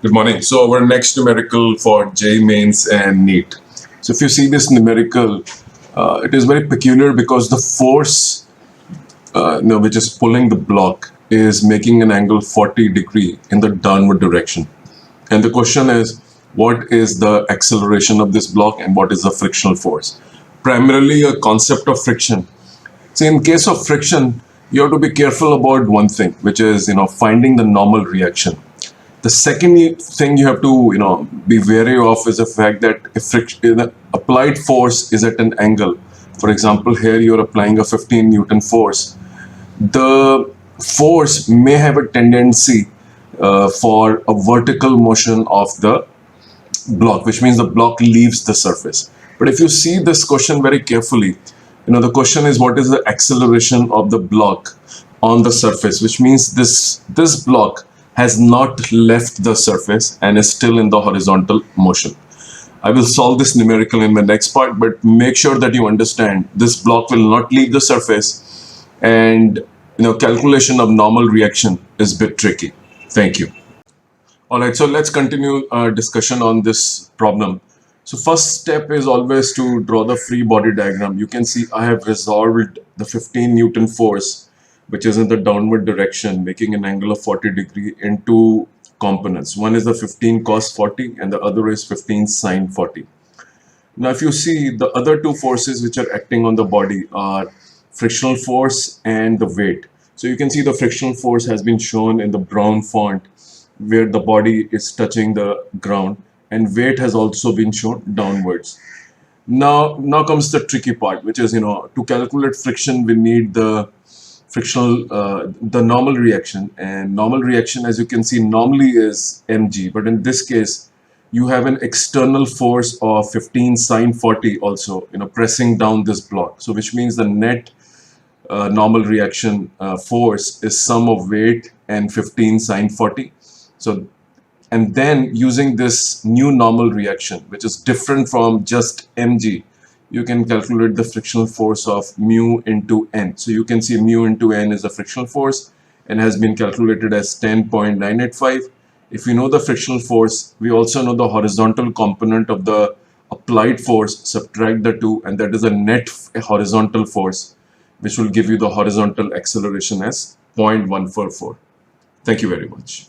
Good morning. So our next numerical for J mains and NEET. So if you see this numerical, it is very peculiar because the force, which is pulling the block, is making an angle 40 degree in the downward direction. And the question is, what is the acceleration of this block and what is the frictional force? Primarily a concept of friction. So in case of friction, you have to be careful about one thing, which is finding the normal reaction. The second thing you have to be wary of is the fact that if the applied force is at an angle, for example, here you're applying a 15 Newton force, the force may have a tendency for a vertical motion of the block, which means the block leaves the surface. But if you see this question very carefully, the question is what is the acceleration of the block on the surface, which means this block has not left the surface and is still in the horizontal motion. I will solve this numerical in my next part, but make sure that you understand this block will not leave the surface, and calculation of normal reaction is a bit tricky. Thank you. All right, so let's continue our discussion on this problem. So first step is always to draw the free body diagram. You can see I have resolved the 15 Newton force, which is in the downward direction, making an angle of 40 degree into components. One is the 15 cos 40 and the other is 15 sin 40. Now, if you see the other two forces which are acting on the body are frictional force and the weight. So you can see the frictional force has been shown in the brown font where the body is touching the ground, and weight has also been shown downwards. Now comes the tricky part, which is to calculate friction we need the frictional the normal reaction, and normal reaction, as you can see, normally is mg, but in this case you have an external force of 15 sin 40 also pressing down this block, so which means the net normal reaction force is sum of weight and 15 sin 40. So, and then using this new normal reaction, which is different from just mg, you can calculate the frictional force of mu into n. So you can see mu into n is the frictional force and has been calculated as 10.985. If we know the frictional force, we also know the horizontal component of the applied force, subtract the two, and that is a net horizontal force, which will give you the horizontal acceleration as 0.144. Thank you very much.